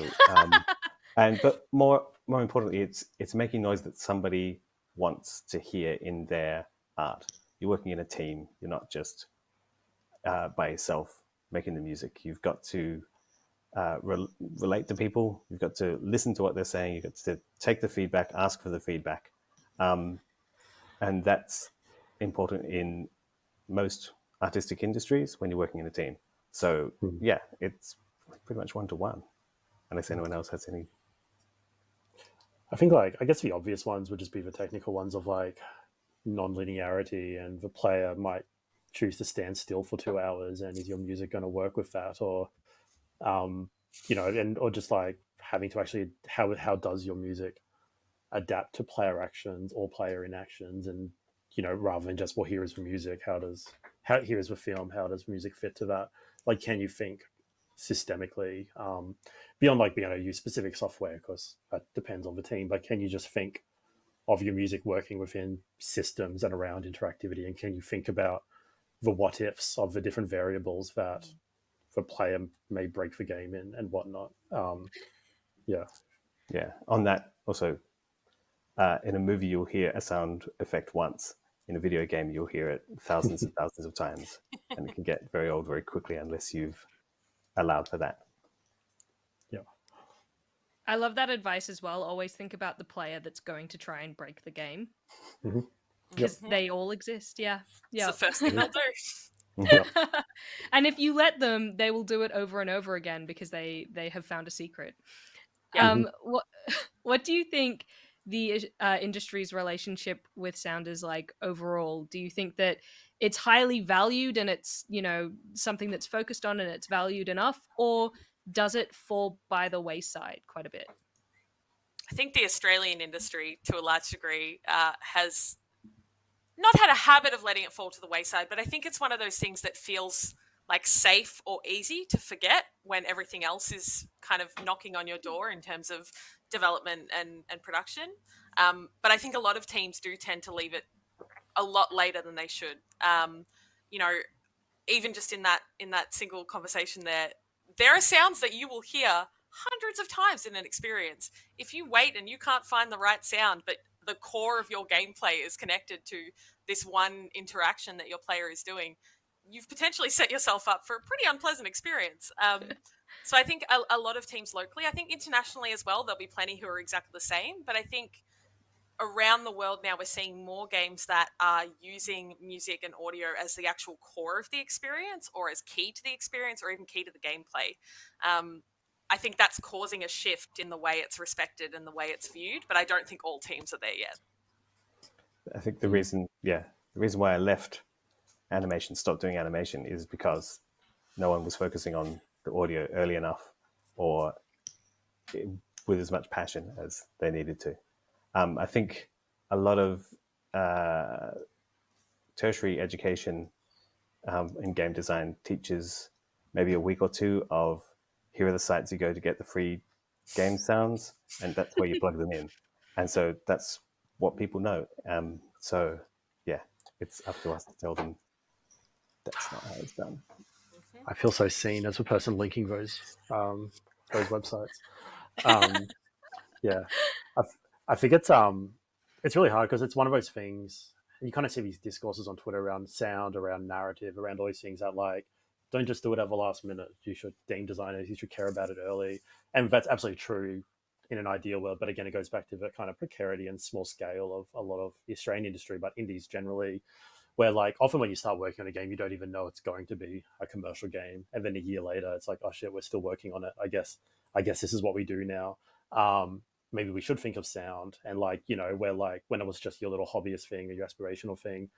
but more more importantly, it's making noise that somebody wants to hear in their art. You're working in a team. You're not just by yourself making the music. You've got to relate to people. You've got to listen to what they're saying. You've got to take the feedback, ask for the feedback. And that's important in most artistic industries when you're working in a team. So yeah, it's pretty much one-to-one, unless anyone else has any. I think I guess the obvious ones would just be the technical ones of like non-linearity, and the player might choose to stand still for 2 hours, and is your music going to work with that? Or or just like having to actually, how does your music adapt to player actions or player inactions? And rather than just, well, here is the music, here is the film, how does music fit to that? Like, can you think systemically, beyond like being able to use specific software, because that depends on the team, but can you just think of your music working within systems and around interactivity? And can you think about the what ifs of the different variables that the player may break the game in and whatnot? Yeah. On that, also, in a movie, you'll hear a sound effect once. In a video game, you'll hear it thousands and thousands of times, and it can get very old very quickly unless you've allowed for that. Yeah. I love that advice as well. Always think about the player that's going to try and break the game. Because they all exist. Yeah. It's the first thing they'll do. Yep. And if you let them, they will do it over and over again because they have found a secret. Yeah. What do you think the industry's relationship with sound is like overall? Do you think that it's highly valued and it's, something that's focused on and it's valued enough, or does it fall by the wayside quite a bit? I think the Australian industry, to a large degree, has not had a habit of letting it fall to the wayside, but I think it's one of those things that feels like safe or easy to forget when everything else is kind of knocking on your door in terms of development and production. But I think a lot of teams do tend to leave it a lot later than they should. Even just in that single conversation there are sounds that you will hear hundreds of times in an experience. If you wait and you can't find the right sound, but the core of your gameplay is connected to this one interaction that your player is doing, you've potentially set yourself up for a pretty unpleasant experience. So I think a lot of teams locally, I think internationally as well, there'll be plenty who are exactly the same. But I think around the world now, we're seeing more games that are using music and audio as the actual core of the experience, or as key to the experience, or even key to the gameplay. I think that's causing a shift in the way it's respected and the way it's viewed, but I don't think all teams are there yet. I think the reason why I left animation, stopped doing animation, is because no one was focusing on the audio early enough or with as much passion as they needed to. I think a lot of tertiary education in game design teaches maybe a week or two of, here are the sites you go to get the free game sounds, and that's where you plug them in. And so that's what people know. So yeah, it's up to us to tell them that's not how it's done. I feel so seen as a person linking those websites. I think it's really hard because it's one of those things. You kind of see these discourses on Twitter around sound, around narrative, around all these things that, like, don't just do it at the last minute. You should, game designers, you should care about it early. And that's absolutely true in an ideal world. But again, it goes back to the kind of precarity and small scale of a lot of the Australian industry, but indies generally, where, like, often when you start working on a game, you don't even know it's going to be a commercial game. And then a year later, it's like, oh shit, we're still working on it. I guess this is what we do now. Maybe we should think of sound. And, like, where, like, when it was just your little hobbyist thing or your aspirational thing,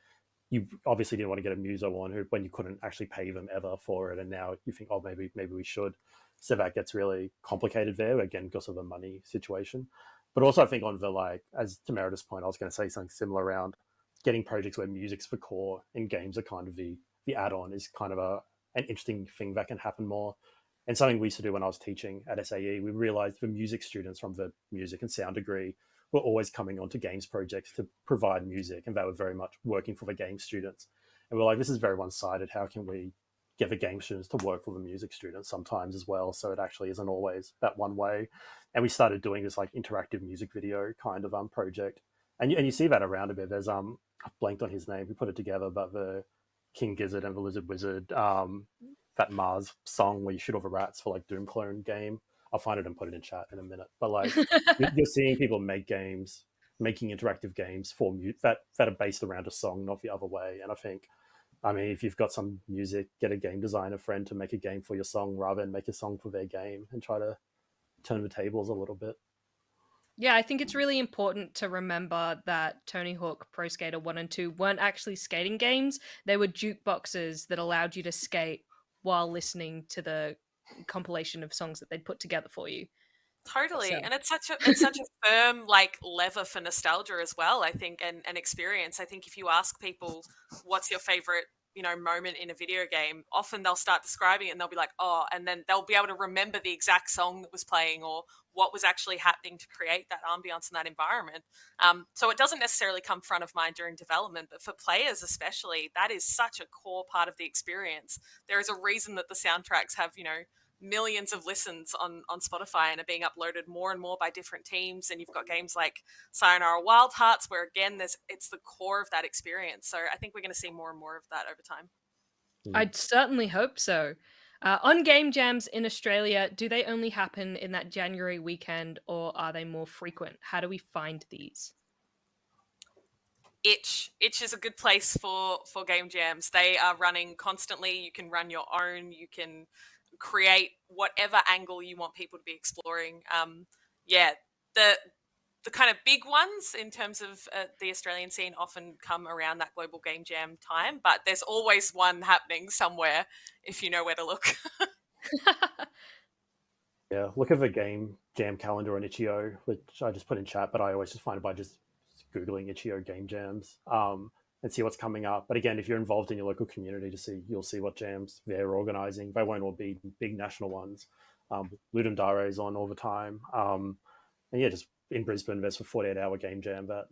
you obviously didn't want to get a muso on when you couldn't actually pay them ever for it. And now you think, oh, maybe we should. So that gets really complicated there, again, because of the money situation. But also I think on the, like, as to Meredith's point, I was going to say something similar around getting projects where music's the core and games are kind of the add-on is kind of an interesting thing that can happen more. And something we used to do when I was teaching at SAE, we realized the music students from the music and sound degree were always coming onto games projects to provide music, and they were very much working for the game students. And we're like, this is very one-sided. How can we get the game students to work with the music students sometimes as well. So it actually isn't always that one way. And we started doing this like interactive music video kind of project. And you see that around a bit. There's I've blanked on his name. We put it together, but the King Gizzard and the Lizard Wizard, that Mars song where you shoot all the rats for like Doom Clone game. I'll find it and put it in chat in a minute. But like you're seeing people make games, making interactive games for that are based around a song, not the other way. And I mean, if you've got some music, get a game designer friend to make a game for your song rather than make a song for their game, and try to turn the tables a little bit. Yeah, I think it's really important to remember that Tony Hawk Pro Skater 1 and 2 weren't actually skating games. They were jukeboxes that allowed you to skate while listening to the compilation of songs that they'd put together for you. Totally. So. And it's such a firm like lever for nostalgia as well, I think, and experience. I think if you ask people what's your favorite, moment in a video game, often they'll start describing it and they'll be like, oh, and then they'll be able to remember the exact song that was playing or what was actually happening to create that ambience and that environment. So it doesn't necessarily come front of mind during development, but for players especially, that is such a core part of the experience. There is a reason that the soundtracks have, millions of listens on Spotify and are being uploaded more and more by different teams. And you've got games like Sayonara Wild Hearts, where again, it's the core of that experience. So I think we're going to see more and more of that over time. I'd certainly hope so. On game jams in Australia, do they only happen in that January weekend, or are they more frequent? How do we find these? Itch is a good place for game jams. They are running constantly. You can run your own. You can create whatever angle you want people to be exploring. The kind of big ones in terms of the Australian scene often come around that global game jam time, but there's always one happening somewhere if you know where to look. Yeah, look at the game jam calendar on Itch.io, which I just put in chat, but I always just find it by just Googling Itch.io game jams and see what's coming up. But again, if you're involved in your local community, you'll see what jams they're organizing. They won't all be big national ones. Ludum Dare is on all the time. And yeah, just in Brisbane, there's a 48-hour game jam that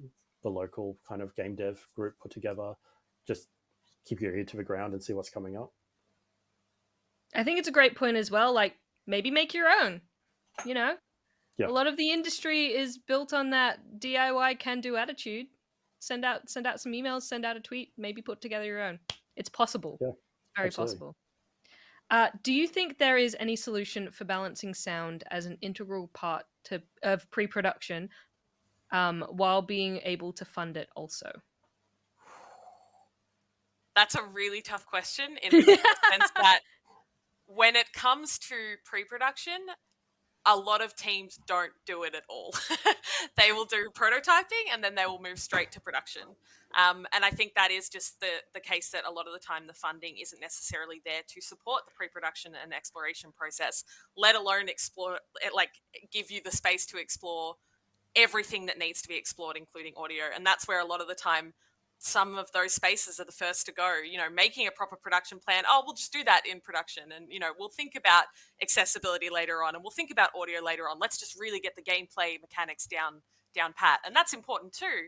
the local kind of game dev group put together. Just keep your ear to the ground and see what's coming up. I think it's a great point as well. Like, maybe make your own, Yeah. A lot of the industry is built on that DIY can-do attitude. Send out some emails, send out a tweet, maybe put together your own. It's possible. Yeah, very absolutely. Possible. Do you think there is any solution for balancing sound as an integral part of pre-production while being able to fund it also? That's a really tough question in the sense that when it comes to pre-production, a lot of teams don't do it at all. They will do prototyping and then they will move straight to production. And I think that is just the case that a lot of the time the funding isn't necessarily there to support the pre-production and exploration process, let alone give you the space to explore everything that needs to be explored, including audio. And that's where a lot of the time some of those spaces are the first to go, making a proper production plan. Oh, we'll just do that in production. And, we'll think about accessibility later on and we'll think about audio later on. Let's just really get the gameplay mechanics down pat. And that's important too.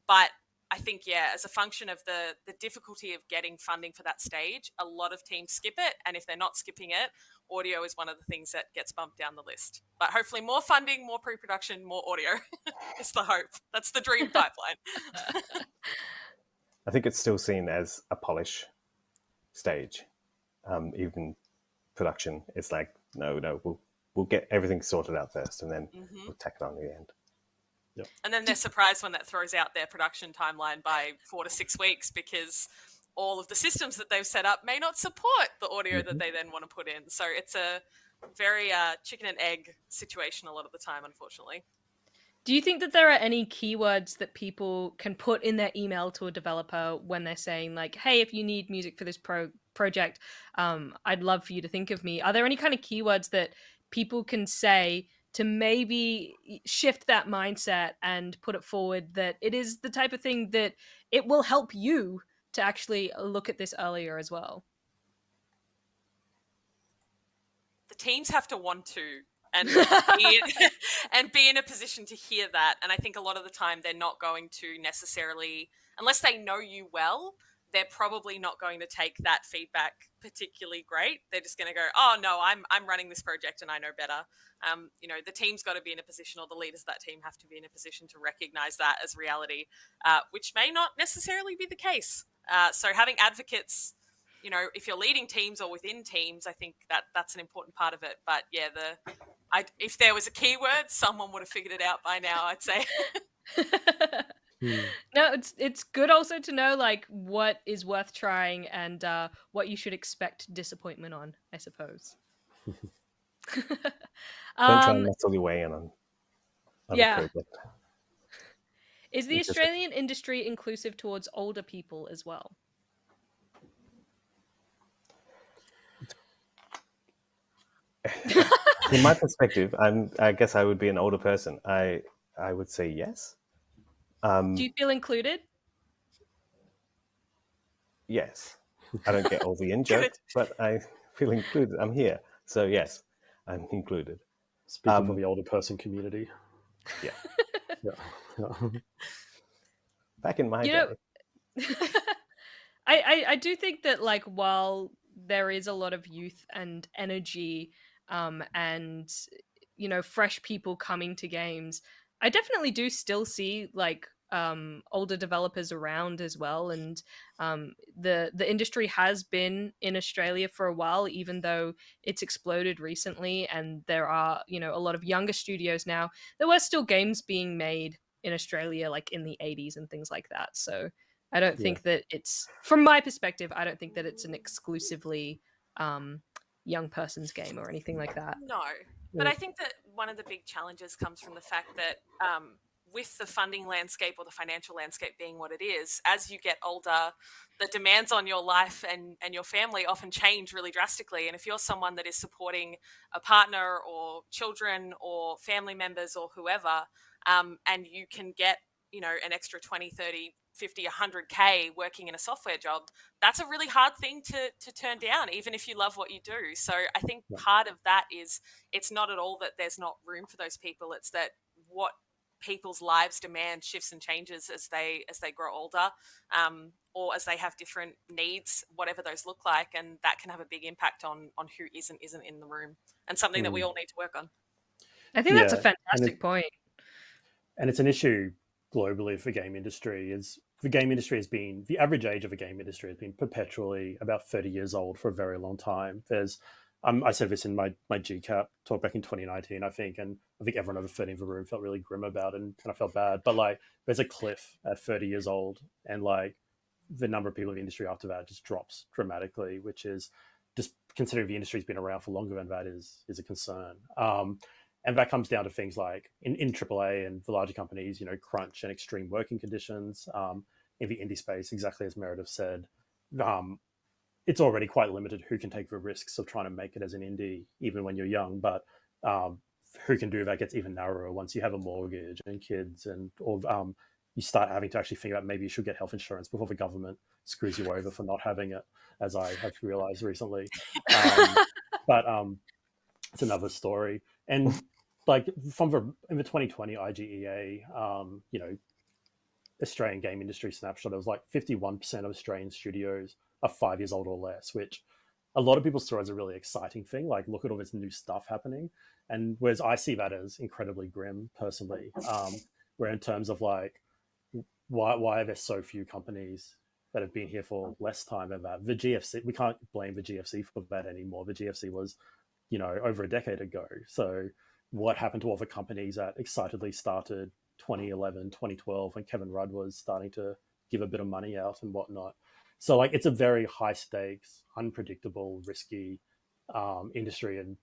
But I think, as a function of the difficulty of getting funding for that stage, a lot of teams skip it. And if they're not skipping it, audio is one of the things that gets bumped down the list. But hopefully more funding, more pre-production, more audio is the hope. That's the dream pipeline. I think it's still seen as a polish stage. Even production, it's like, no, we'll get everything sorted out first and then we'll tack it on at the end. Yep. And then they're surprised when that throws out their production timeline by 4 to 6 weeks because all of the systems that they've set up may not support the audio that they then want to put in. So it's a very chicken and egg situation a lot of the time, unfortunately. Do you think that there are any keywords that people can put in their email to a developer when they're saying like, hey, if you need music for this project, I'd love for you to think of me? Are there any kind of keywords that people can say to maybe shift that mindset and put it forward that it is the type of thing that it will help you to actually look at this earlier as well? The teams have to want to and be in a position to hear that. And I think a lot of the time they're not going to necessarily, unless they know you well, they're probably not going to take that feedback particularly great. They're just going to go, oh no, I'm running this project and I know better. The team's got to be in a position, or the leaders of that team have to be in a position to recognize that as reality, which may not necessarily be the case. So having advocates, if you're leading teams or within teams, I think that's an important part of it. But yeah, if there was a keyword, someone would have figured it out by now, I'd say. No, it's good also to know like what is worth trying and what you should expect disappointment on, I suppose. Don't try and muscle your way in on a project. Is the Australian industry inclusive towards older people as well? From my perspective, I guess I would be an older person. I would say yes. Do you feel included? Yes. I don't get all the in-jokes, but I feel included. I'm here. So yes, I'm included. Speaking for the older person community. Yeah. Yeah. Back in my day. I do think that like while there is a lot of youth and energy and fresh people coming to games, I definitely do still see like older developers around as well, and the industry has been in Australia for a while, even though it's exploded recently, and there are a lot of younger studios now. There were still games being made in Australia like in the 80s and things like that, so I don't think that it's, from my perspective, I don't think that it's an exclusively young person's game or anything like that. No, but I think that one of the big challenges comes from the fact that with the funding landscape or the financial landscape being what it is, as you get older, the demands on your life and your family often change really drastically. And if you're someone that is supporting a partner or children or family members or whoever, and you can get, an extra 20, 30, 50, 100K working in a software job, that's a really hard thing to turn down, even if you love what you do. So I think part of that is it's not at all that there's not room for those people. It's that what people's lives demand shifts and changes as they grow older, or as they have different needs, whatever those look like, and that can have a big impact on who isn't in the room, and something that we all need to work on. I think that's a fantastic point. And it's an issue globally for game industry. The average age of a game industry has been perpetually about 30 years old for a very long time. There's I said this in my GCAP talk back in 2019, I think, and I think everyone over 30 in the room felt really grim about it and kind of felt bad. But like, there's a cliff at 30 years old, and like the number of people in the industry after that just drops dramatically, which is just, considering the industry's been around for longer than that, is a concern. And that comes down to things like in AAA and the larger companies, crunch and extreme working conditions. In the indie space, exactly as Meredith said, it's already quite limited who can take the risks of trying to make it as an indie, even when you're young. But who can do that gets even narrower once you have a mortgage and kids, or you start having to actually think about maybe you should get health insurance before the government screws you over for not having it, as I have realized recently. But it's another story. And like in the 2020 IGEA, Australian game industry snapshot, it was like 51% of Australian studios are 5 years old or less, which a lot of people saw as a really exciting thing. Like, look at all this new stuff happening. And whereas I see that as incredibly grim personally, where in terms of like, why are there so few companies that have been here for less time than that? The GFC, we can't blame the GFC for that anymore. The GFC was, over a decade ago. So what happened to all the companies that excitedly started 2011, 2012, when Kevin Rudd was starting to give a bit of money out and whatnot? So like, it's a very high stakes, unpredictable, risky industry. And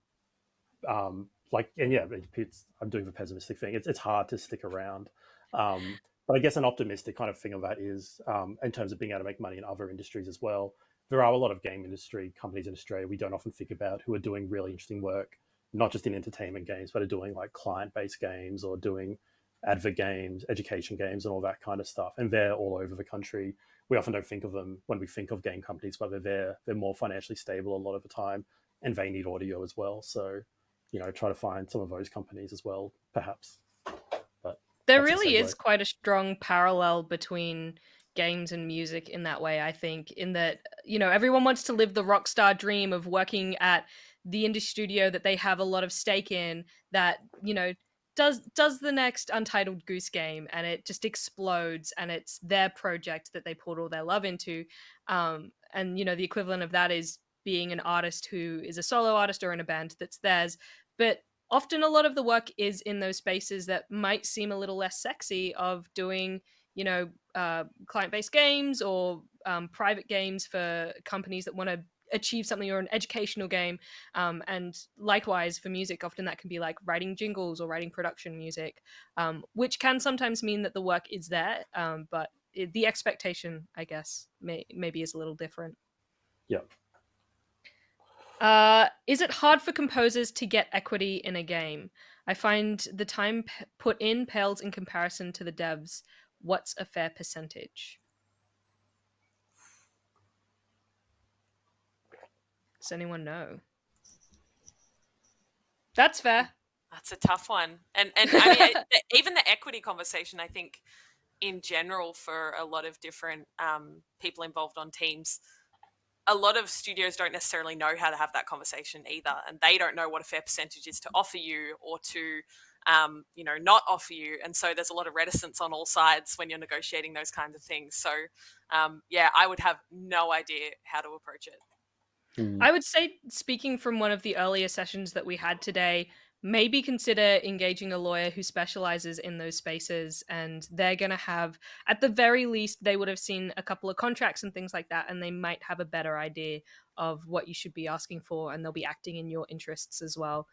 I'm doing the pessimistic thing. It's hard to stick around. But I guess an optimistic kind of thing of that is, in terms of being able to make money in other industries as well, there are a lot of game industry companies in Australia we don't often think about who are doing really interesting work, not just in entertainment games, but are doing like client-based games or doing advert games, education games, and all that kind of stuff. And they're all over the country. We often don't think of them when we think of game companies, but they're more financially stable a lot of the time, and they need audio as well. So, try to find some of those companies as well, perhaps. But there really is quite a strong parallel between games and music in that way, I think, in that, everyone wants to live the rock star dream of working at the indie studio that they have a lot of stake in, that, does the next Untitled Goose Game, and it just explodes, and it's their project that they poured all their love into. And, the equivalent of that is being an artist who is a solo artist or in a band that's theirs. But often a lot of the work is in those spaces that might seem a little less sexy, of doing, client-based games, or private games for companies that want to achieve something, or an educational game. And likewise for music, often that can be like writing jingles or writing production music, which can sometimes mean that the work is there, but the expectation, I guess, maybe is a little different. Yeah. Is it hard for composers to get equity in a game? I find the time put in pales in comparison to the devs. What's a fair percentage? Does anyone know? That's fair. That's a tough one. And I mean, even the equity conversation, I think, in general, for a lot of different people involved on teams, a lot of studios don't necessarily know how to have that conversation either, and they don't know what a fair percentage is to offer you, or to not offer you. And so there's a lot of reticence on all sides when you're negotiating those kinds of things. So I would have no idea how to approach it. I would say, speaking from one of the earlier sessions that we had today, maybe consider engaging a lawyer who specializes in those spaces, and they're going to have, at the very least, they would have seen a couple of contracts and things like that, and they might have a better idea of what you should be asking for, and they'll be acting in your interests as well.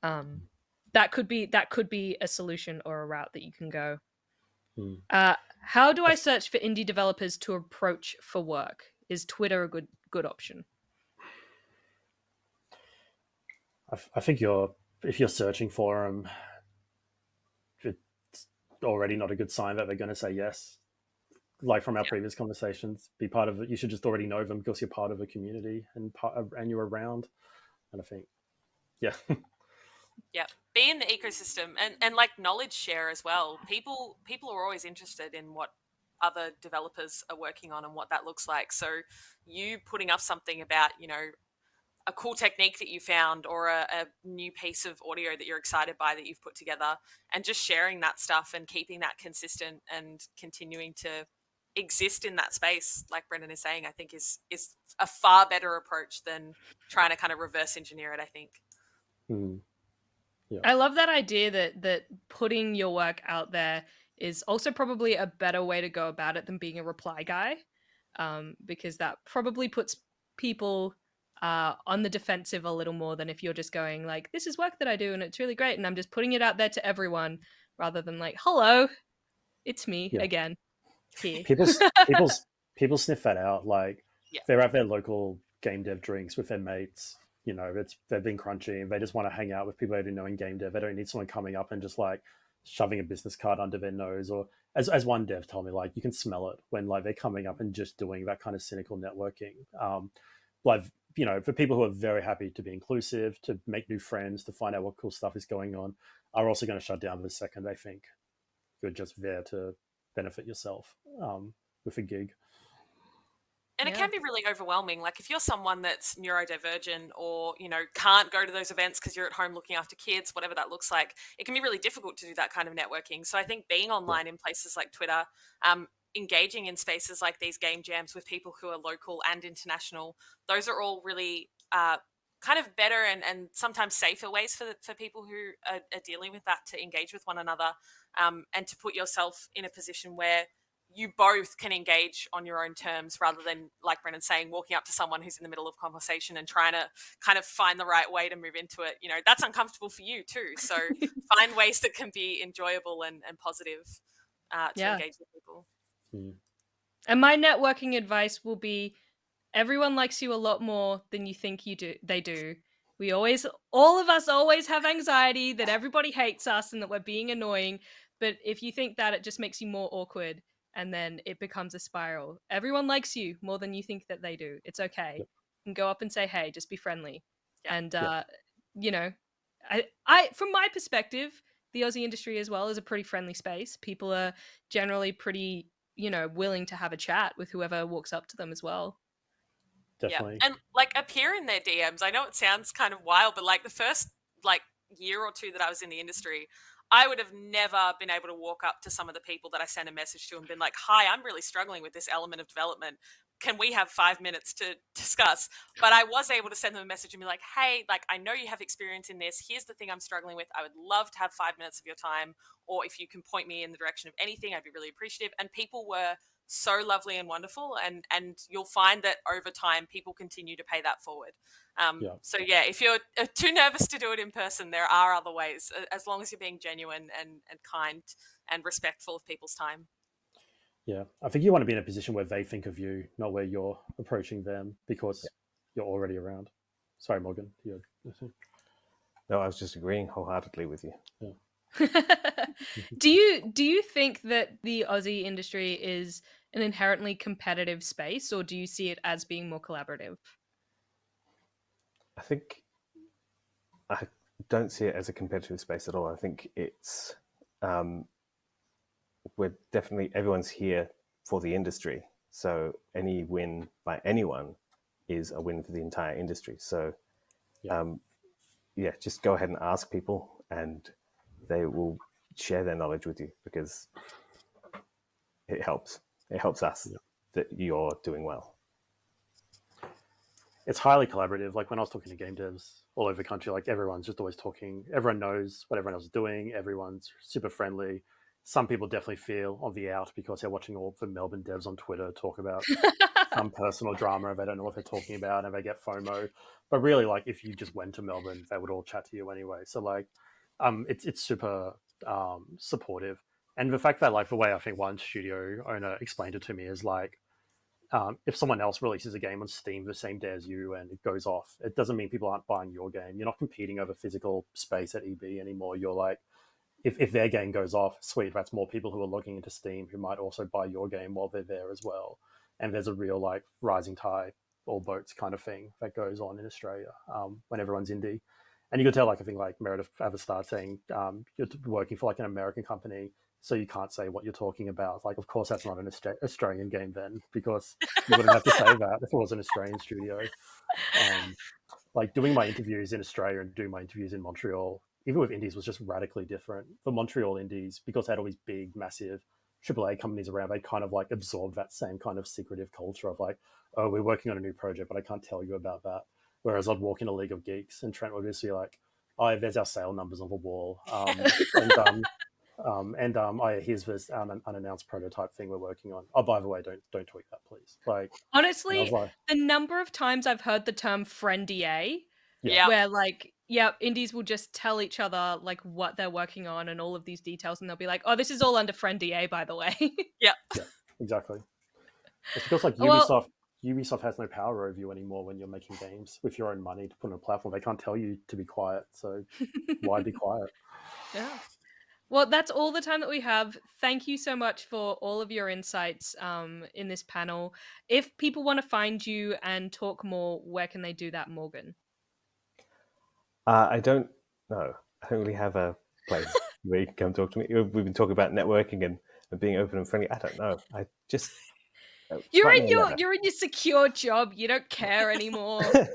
That could be a solution or a route that you can go. How do I search for indie developers to approach for work? Is Twitter a good option? I think if you're searching for them, it's already not a good sign that they're going to say yes. Like from our previous conversations, be part of it. You should just already know them because you're part of a community and you're around. And I think, yeah. Be in the ecosystem, and like knowledge share as well. People are always interested in what other developers are working on and what that looks like. So you putting up something about, a cool technique that you found, or a new piece of audio that you're excited by that you've put together, and just sharing that stuff and keeping that consistent and continuing to exist in that space, like Brendan is saying, I think is a far better approach than trying to kind of reverse engineer it, I think. Yeah. I love that idea that putting your work out there is also probably a better way to go about it than being a reply guy, because that probably puts people on the defensive a little more than if you're just going like, this is work that I do and it's really great and I'm just putting it out there to everyone, rather than like, hello, it's me again here. People sniff that out. Like they're at their local game dev drinks with their mates. They've been crunchy and they just want to hang out with people they know in game dev. They don't need someone coming up and just like shoving a business card under their nose. Or as one dev told me, like you can smell it when like they're coming up and just doing that kind of cynical networking. For people who are very happy to be inclusive, to make new friends, to find out what cool stuff is going on, are also going to shut down the second they think you're just there to benefit yourself with a gig. And it can be really overwhelming. Like if you're someone that's neurodivergent, or, can't go to those events because you're at home looking after kids, whatever that looks like, it can be really difficult to do that kind of networking. So I think being online in places like Twitter, engaging in spaces like these game jams with people who are local and international, those are all really kind of better and sometimes safer ways for people who are dealing with that to engage with one another, and to put yourself in a position where you both can engage on your own terms, rather than, like Brennan's saying, walking up to someone who's in the middle of conversation and trying to kind of find the right way to move into it. That's uncomfortable for you too. So find ways that can be enjoyable and positive to engage with people. And my networking advice will be, everyone likes you a lot more than you think they do. All of us always have anxiety that everybody hates us and that we're being annoying. But if you think that, it just makes you more awkward, and then it becomes a spiral. Everyone likes you more than you think that they do. It's okay. You can go up and say, hey, just be friendly. And, I from my perspective, the Aussie industry as well is a pretty friendly space. People are generally pretty willing to have a chat with whoever walks up to them as well. Definitely. Yeah. And like appear in their DMs. I know it sounds kind of wild, but like the first like year or two that I was in the industry, I would have never been able to walk up to some of the people that I sent a message to and been like, "Hi, I'm really struggling with this element of development. Can we have 5 minutes to discuss?" But I was able to send them a message and be like, "Hey, like I know you have experience in this. Here's the thing I'm struggling with. I would love to have 5 minutes of your time, or if you can point me in the direction of anything, I'd be really appreciative." And people were so lovely and wonderful, and you'll find that over time people continue to pay that forward. Yeah. So yeah, if you're too nervous to do it in person, there are other ways, as long as you're being genuine and kind and respectful of people's time. Yeah. I think you want to be in a position where they think of you, not where you're approaching them because you're already around. Sorry, Morgan. No, I was just agreeing wholeheartedly with you. Yeah. Do you think that the Aussie industry is an inherently competitive space, or do you see it as being more collaborative? I think I don't see it as a competitive space at all. I think it's we're definitely, everyone's here for the industry. So any win by anyone is a win for the entire industry. So just go ahead and ask people, and they will share their knowledge with you because it helps. It helps us that you're doing well. It's highly collaborative. Like when I was talking to game devs all over the country, like everyone's just always talking. Everyone knows what everyone else is doing. Everyone's super friendly. Some people definitely feel on the out because they're watching all the Melbourne devs on Twitter talk about some personal drama and they don't know what they're talking about and they get FOMO. But really, like if you just went to Melbourne, they would all chat to you anyway. So like, it's super supportive. And the fact that like the way I think one studio owner explained it to me is like, if someone else releases a game on Steam the same day as you and it goes off, it doesn't mean people aren't buying your game. You're not competing over physical space at EB anymore. You're like, if their game goes off, sweet, that's more people who are logging into Steam who might also buy your game while they're there as well. And there's a real like rising tide, all boats kind of thing that goes on in Australia when everyone's indie. And you could tell, like, I think like Meredith at the start saying you're working for like an American company, so you can't say what you're talking about. Like, of course, that's not an Australian game then, because you wouldn't have to say that if it was an Australian studio. Like doing my interviews in Australia and doing my interviews in Montreal, even with indies, was just radically different. For Montreal indies, because they had all these big, massive AAA companies around, they kind of like absorbed that same kind of secretive culture of like, oh, we're working on a new project, but I can't tell you about that. Whereas I'd walk in a League of Geeks and Trent would just be like, oh, there's our sale numbers on the wall. Here's this unannounced prototype thing we're working on. Oh, by the way, don't tweet that, please. Like, honestly, like, the number of times I've heard the term friendier, Yeah. where like, indies will just tell each other like what they're working on and all of these details, and they'll be like, "Oh, this is all under friendier, by the way." Yeah. Yeah, exactly. It's because like Well- Ubisoft has no power over you anymore when you're making games with your own money to put on a platform. They can't tell you to be quiet, so why be quiet? Yeah. Well, that's all the time that we have. Thank you so much for all of your insights in this panel. If people want to find you and talk more, where can they do that, Morgan? I don't know. I don't really have a place where you can come talk to me. We've been talking about networking and being open and friendly. I don't know. I just you're in your secure job. You don't care anymore. I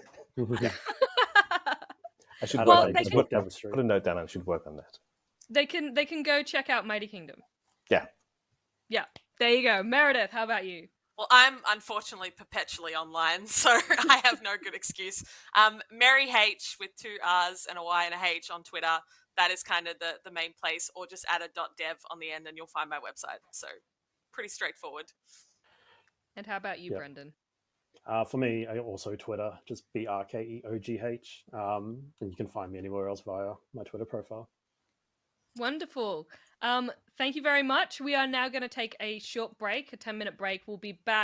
should work down the street. Put a note down. I should work on that. They can go check out Mighty Kingdom. Yeah. Yeah. There you go. Meredith, how about you? Well, I'm unfortunately perpetually online, so I have no good excuse. Mary H with 2 R's and a Y and a H on Twitter. That is kind of the main place, or just add a .dev on the end and you'll find my website. So pretty straightforward. And how about you, Brendan? For me, I also Twitter, just BRKEOGH. And you can find me anywhere else via my Twitter profile. Wonderful. Thank you very much. We are now going to take a short break, a 10-minute break. We'll be back